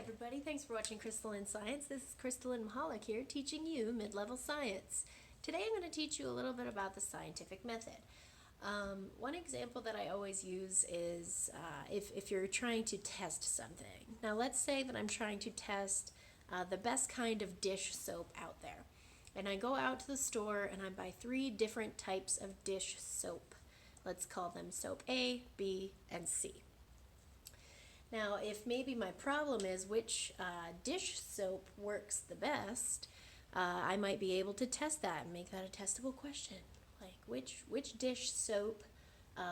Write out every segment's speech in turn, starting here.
everybody, thanks for watching Crystalline Science. This is Crystalline Mahalik here, teaching you mid-level science. Today I'm going to teach you a little bit about the scientific method. One example that I always use is if you're trying to test something. Now let's say that I'm trying to test the best kind of dish soap out there. And I go out to the store and I buy 3 different types of dish soap. Let's call them soap A, B, and C. Now, if maybe my problem is which dish soap works the best, I might be able to test that and make that a testable question. Like, which dish soap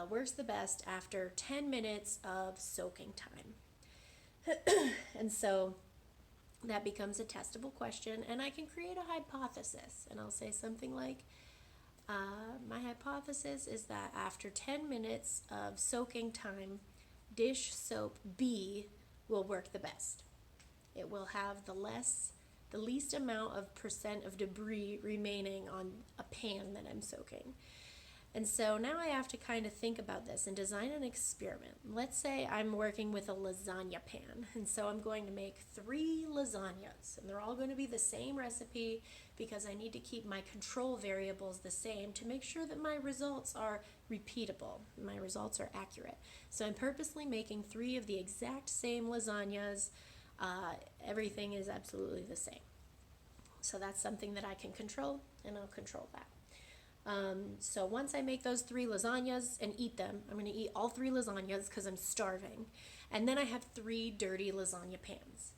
works the best after 10 minutes of soaking time? And so that becomes a testable question, and I can create a hypothesis. And I'll say something like, my hypothesis is that after 10 minutes of soaking time, dish soap B will work the best. It will have the least amount of percent of debris remaining on a pan that I'm soaking. And so now I have to kind of think about this and design an experiment. Let's say I'm working with a lasagna pan, and so I'm going to make 3 lasagnas, and they're all going to be the same recipe because I need to keep my control variables the same to make sure that my results are repeatable, my results are accurate. So I'm purposely making 3 of the exact same lasagnas. Everything is absolutely the same. So that's something that I can control, and I'll control that. So once I make those 3 lasagnas and eat them, I'm going to eat all 3 lasagnas because I'm starving. And then I have 3 dirty lasagna pans.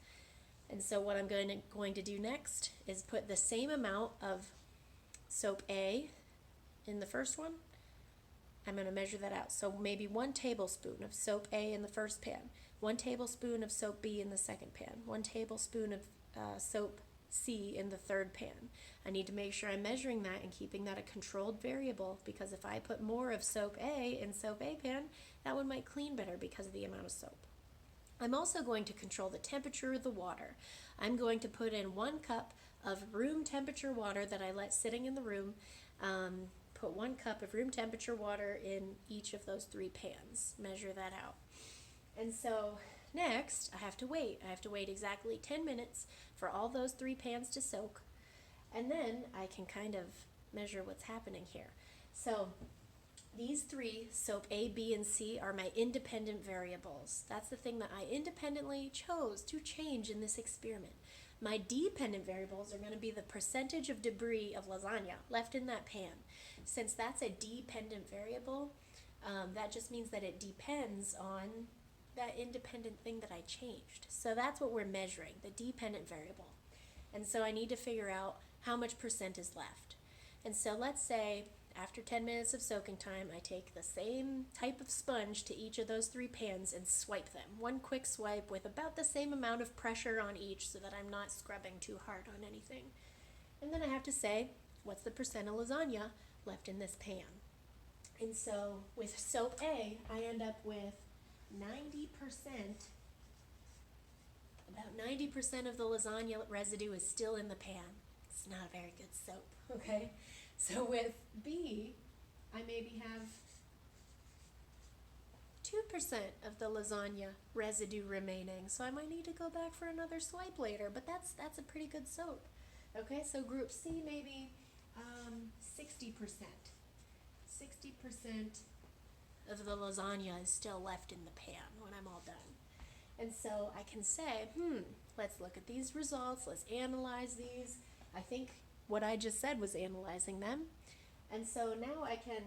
And so what I'm going to do next is put the same amount of soap A in the first one. I'm going to measure that out. So maybe 1 tablespoon of soap A in the first pan, 1 tablespoon of soap B in the second pan, 1 tablespoon of soap C in the third pan. I need to make sure I'm measuring that and keeping that a controlled variable, because if I put more of soap A in soap A pan, that one might clean better because of the amount of soap. I'm also going to control the temperature of the water. I'm going to put in 1 cup of room temperature water that I let sitting in the room. Put 1 cup of room temperature water in each of those 3 pans. Measure that out. And so next, I have to wait. I have to wait exactly 10 minutes for all those 3 pans to soak. And then I can kind of measure what's happening here. So these 3, soap A, B, and C, are my independent variables. That's the thing that I independently chose to change in this experiment. My dependent variables are going to be the percentage of debris of lasagna left in that pan. Since that's a dependent variable, that just means that it depends on that independent thing that I changed. So that's what we're measuring, the dependent variable. And so I need to figure out how much percent is left. And so let's say after 10 minutes of soaking time, I take the same type of sponge to each of those 3 pans and swipe them. 1 quick swipe with about the same amount of pressure on each so that I'm not scrubbing too hard on anything. And then I have to say, what's the percent of lasagna left in this pan? And so with soap A, I end up with 90%, about 90% of the lasagna residue is still in the pan. It's not a very good soap, okay? So with B, I maybe have 2% of the lasagna residue remaining. So I might need to go back for another swipe later, but that's a pretty good soap. Okay, so group C, maybe 60%. 60% of the lasagna is still left in the pan when I'm all done. And so I can say, let's look at these results, let's analyze these. I think what I just said was analyzing them. And so now I can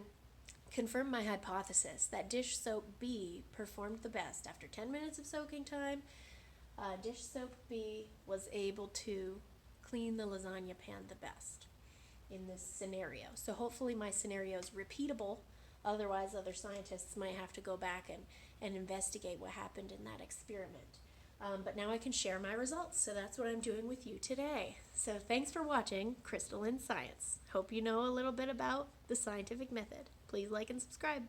confirm my hypothesis that dish soap B performed the best. After 10 minutes of soaking time, dish soap B was able to clean the lasagna pan the best in this scenario. So hopefully my scenario is repeatable. Otherwise, other scientists might have to go back and investigate what happened in that experiment. But now I can share my results, so that's what I'm doing with you today. So thanks for watching Crystalline Science. Hope you know a little bit about the scientific method. Please like and subscribe.